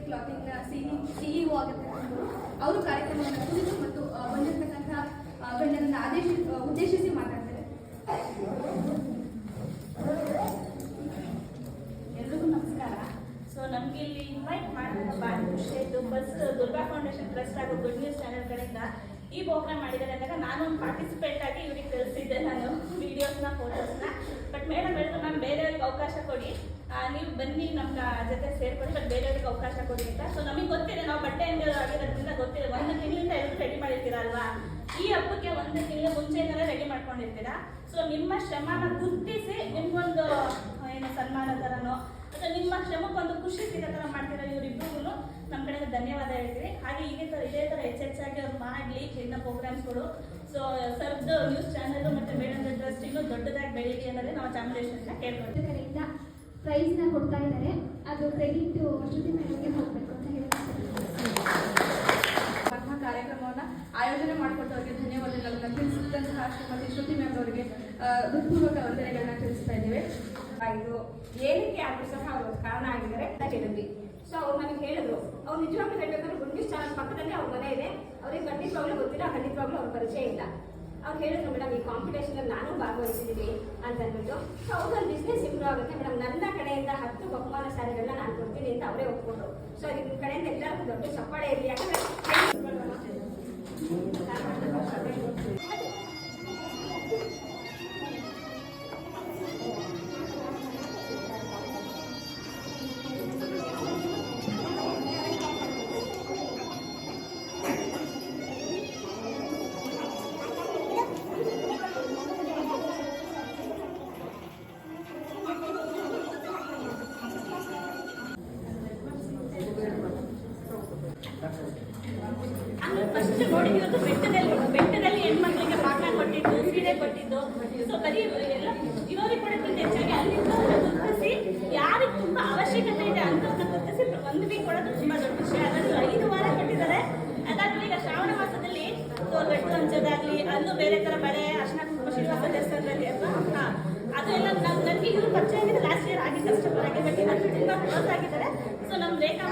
Clothing CEO ಆಗಿರ್ತಕ್ಕಂಥವ್ರು ಅವರು ಕಾರ್ಯಕ್ರಮವನ್ನು ಕುರಿತು ಮತ್ತು ಬಂದಿರತಕ್ಕಂಥ ಗಣ್ಯರನ್ನ ಉದ್ದೇಶಿಸಿ ಮಾತಾಡ್ತಾರೆ. ಎಲ್ರಿಗೂ ನಮಸ್ಕಾರ. ಸೊ ನಮ್ಗೆ ಇಲ್ಲಿ ಇನ್ವೈಟ್ ಮಾಡಿದಾಗ ಭಾಳ ಖುಷಿ ಆಯಿತು. ಫಸ್ಟ್ ದುರ್ಗಾ ಫೌಂಡೇಶನ್ ಟ್ರಸ್ಟ್ ಹಾಗೂ ಗುಡ್ ನ್ಯೂಸ್ ಚಾನೆಲ್ ಕಡೆಯಿಂದ ಈ ಪ್ರೋಗ್ರಾಮ್ ಮಾಡಿದ್ದಾರೆ ಅಂದಾಗ ನಾನು ಒಂದು ಪಾರ್ಟಿಸಿಪೇಟ್ ಆಗಿ ಇವ್ರಿಗೆ ತಿಳಿಸಿದ್ದೆ, ನಾನು ವಿಡಿಯೋಸ್ನ ಫೋಟೋಸ್ನ. ಬಟ್ ಮೇಡಮ್ ಹೇಳಿದ್ರು ನಾನು ಬೇರೆಯವ್ರಿಗೆ ಅವಕಾಶ ಕೊಡಿ, ನೀವು ಬನ್ನಿ ನಮ್ಮ ಜೊತೆ ಸೇರ್ಕೊಂಡು, ಬಟ್ ಬೇರೆಯವ್ರಿಗೆ ಅವಕಾಶ ಕೊಡಿ ಅಂತ. ಸೊ ನಮಗೆ ಗೊತ್ತಿದೆ, ನಾವು ಬಟ್ಟೆ ಅಂಗಡಿ ಆಗಿರೋದ್ರಿಂದ ಗೊತ್ತಿದೆ, 1 ತಿಂಗಳಿಂದ ಎಲ್ಲರೂ ರೆಡಿ ಮಾಡಿರ್ತೀರಲ್ವಾ. ಈ ಹಬ್ಬಕ್ಕೆ 1 ತಿಂಗಳ ಮುಂಚೆಯಿಂದಲೇ ರೆಡಿ ಮಾಡ್ಕೊಂಡಿರ್ತೀರಾ. ಸೊ ನಿಮ್ಮ ಶ್ರಮನ ಗುರುತಿಸಿ ನಿಮ್ಗೊಂದು ಏನು ಸನ್ಮಾನ ಥರನೋ ಅಥವಾ ನಿಮ್ಮ ಶ್ರಮಕ್ಕೊಂದು ಖುಷಿ ಸಿಗೋ ಥರ ಮಾಡ್ತೀರಾ ಇವರಿಬ್ಬರಿಗೂ ನಮ್ಮ ಕಡೆಯಿಂದ ಧನ್ಯವಾದ ಹೇಳ್ತೀವಿ. ಹಾಗೆ ಇದೇ ಥರ ಹೆಚ್ಚೆಚ್ಚಾಗಿ ಅವ್ರು ಮಾಡಲಿ ಇನ್ನ ಪ್ರೋಗ್ರಾಮ್ಸ್ಗಳು. ಸೊ ಸರ್ದು ನ್ಯೂಸ್ ಚಾನೆಲ್ ಮತ್ತು ಮೇಡಮ್ ಟ್ರಸ್ಟ್ ಇನ್ನೂ ದೊಡ್ಡದಾಗಿ ಬೆಳೀಲಿ ಅನ್ನೋದೇ ನಾವು ಚಾಮರಾಜೇಶ್ವರಿನ ಕೇಳ್ಕೊಳ್ತೀವಿ. ಕಡೆಯಿಂದ ಪ್ರೈಸ್ನ ಕೊಡ್ತಾ ಇದ್ದಾರೆ, ಅದು ಕ್ರೆಡಿಟ್ ಶ್ರುತಿ ಮೇಡಮ್ಗೆ ಹೋಗಬೇಕು ಅಂತ ಹೇಳ್ತಾರೆ. ಕಾರ್ಯಕ್ರಮವನ್ನು ಆಯೋಜನೆ ಮಾಡಿಕೊಟ್ಟವರಿಗೆ ಧನ್ಯವಾದಗಳನ್ನು ತಿಳಿಸಿದಂತಹ ಶ್ರೀಮತಿ ಶ್ರುತಿ ಮ್ಯಾಮ್ ಅವರಿಗೆ ಹೃತ್ಪೂರ್ವಕ ವಂದನೆಗಳನ್ನ ತಿಳಿಸ್ತಾ ಇದ್ದೇವೆ. ಇದು ಏನಕ್ಕೆ ಆದರೂ ಸಹ ಅವರು ಕಾರಣ ಆಗಿದ್ದಾರೆ ಅಂತ ಹೇಳಿದ್ವಿ. ಸೊ ಅವ್ರು ನನಗೆ ಹೇಳಿದ್ರು, ಅವ್ರು ನಿಜವಾಗ್ಲೂ ಹೇಳ್ಬೇಕಾದ್ರೆ ಗುಡ್ ನ್ಯೂಸ್ ಚಾನಲ್ ಪಕ್ಕದಲ್ಲಿ ಅವ್ರ ಮನೆ ಇದೆ, ಅವ್ರಿಗೆ ಖಂಡಿತವಾಗ್ಲೂ ಗೊತ್ತಿಲ್ಲ, ಖಂಡಿತವಾಗ್ಲೂ ಅವ್ರ ಪರಿಚಯ ಇಲ್ಲ. ಅವ್ರು ಹೇಳಿದ್ರು ಮೇಡಮ್ ಈ ಕಾಂಪಿಟೇಷನಲ್ಲಿ ನಾನು ಭಾಗವಹಿಸಿದ್ದೀನಿ ಅಂತ ಅಂದ್ಬಿಟ್ಟು. ಸೊ ಅವ್ರದ್ದು ಬಿಸ್ನೆಸ್ ಇಂಪ್ರೂವ್ ಆಗುತ್ತೆ ಮೇಡಮ್, ನನ್ನ ಕಡೆಯಿಂದ 10 ಬಹುಮಾನ ಸಾರಿಗಳನ್ನ ನಾನು ಕೊಡ್ತೀನಿ ಅಂತ ಅವರೇ ಒಪ್ಕೊಂಡ್ರು. ಸೊ ನಿಮ್ಮ ಕಡೆಯಿಂದ ಎಲ್ಲರಿಗೂ ದೊಡ್ಡ ಚಪ್ಪಾಳೆ ಇರಲಿ. ಯಾಕಂದ್ರೆ ಫಸ್ಟ್ ನೋಡಿದ್ದು ಬೆಟ್ಟದಲ್ಲಿ ಹೆಣ್ಮಕ್ಳಿಗೆ ಪಾಠ ಕೊಟ್ಟಿದ್ದು, ಸೀರೆ ಕೊಟ್ಟಿದ್ದು. ಸೊ ಬರೀ ಎಲ್ಲ ಇರೋರಿಗೆ ಕೊಡೋದ್ರಿಂದ ಹೆಚ್ಚಾಗಿ ಅಲ್ಲಿಂದ ಗುರುತಿಸಿ ಯಾರಿಗೆ ತುಂಬಾ ಅವಶ್ಯಕತೆ ಇದೆ ಅಂತವ್ರನ್ನ ಗುರುತಿಸಿ 1 ವೀಕ್ ಕೊಡೋದು ತುಂಬಾ ದೊಡ್ಡ ವಿಷಯ. ಅದಾದ್ರೂ 5 ವಾರ ಕೊಟ್ಟಿದ್ದಾರೆ. ಅದಾದ್ಮೇಲೆ ಈಗ ಶ್ರಾವಣ ಮಾಸದಲ್ಲಿ ಗಟ್ಟು ಹಂಚೋದಾಗ್ಲಿ, ಅಲ್ಲೂ ಬೇರೆ ತರ ಬಳೆ, ಅರ್ಶಿನ ಕುಂಕುಮ, ಶ್ರೀನಿವಾಸ ದೇವಸ್ಥಾನದಲ್ಲಿ ಅಲ್ವಾ, ಅದು ಎಲ್ಲ ನನಗೆ ಇವರು ಪರಿಚಯ ಆಗಿದೆ ಲಾಸ್ಟ್ ಇಯರ್ ಆಗಿ ಕಸ್ಟಮರ್ ಆಗಿ, ಬಟ್ ಇವತ್ತು ತುಂಬಾ ಕ್ಲೋಸ್ ಆಗಿದ್ದಾರೆ. ಸೊ ನಮ್ಮ ರೇಖಾ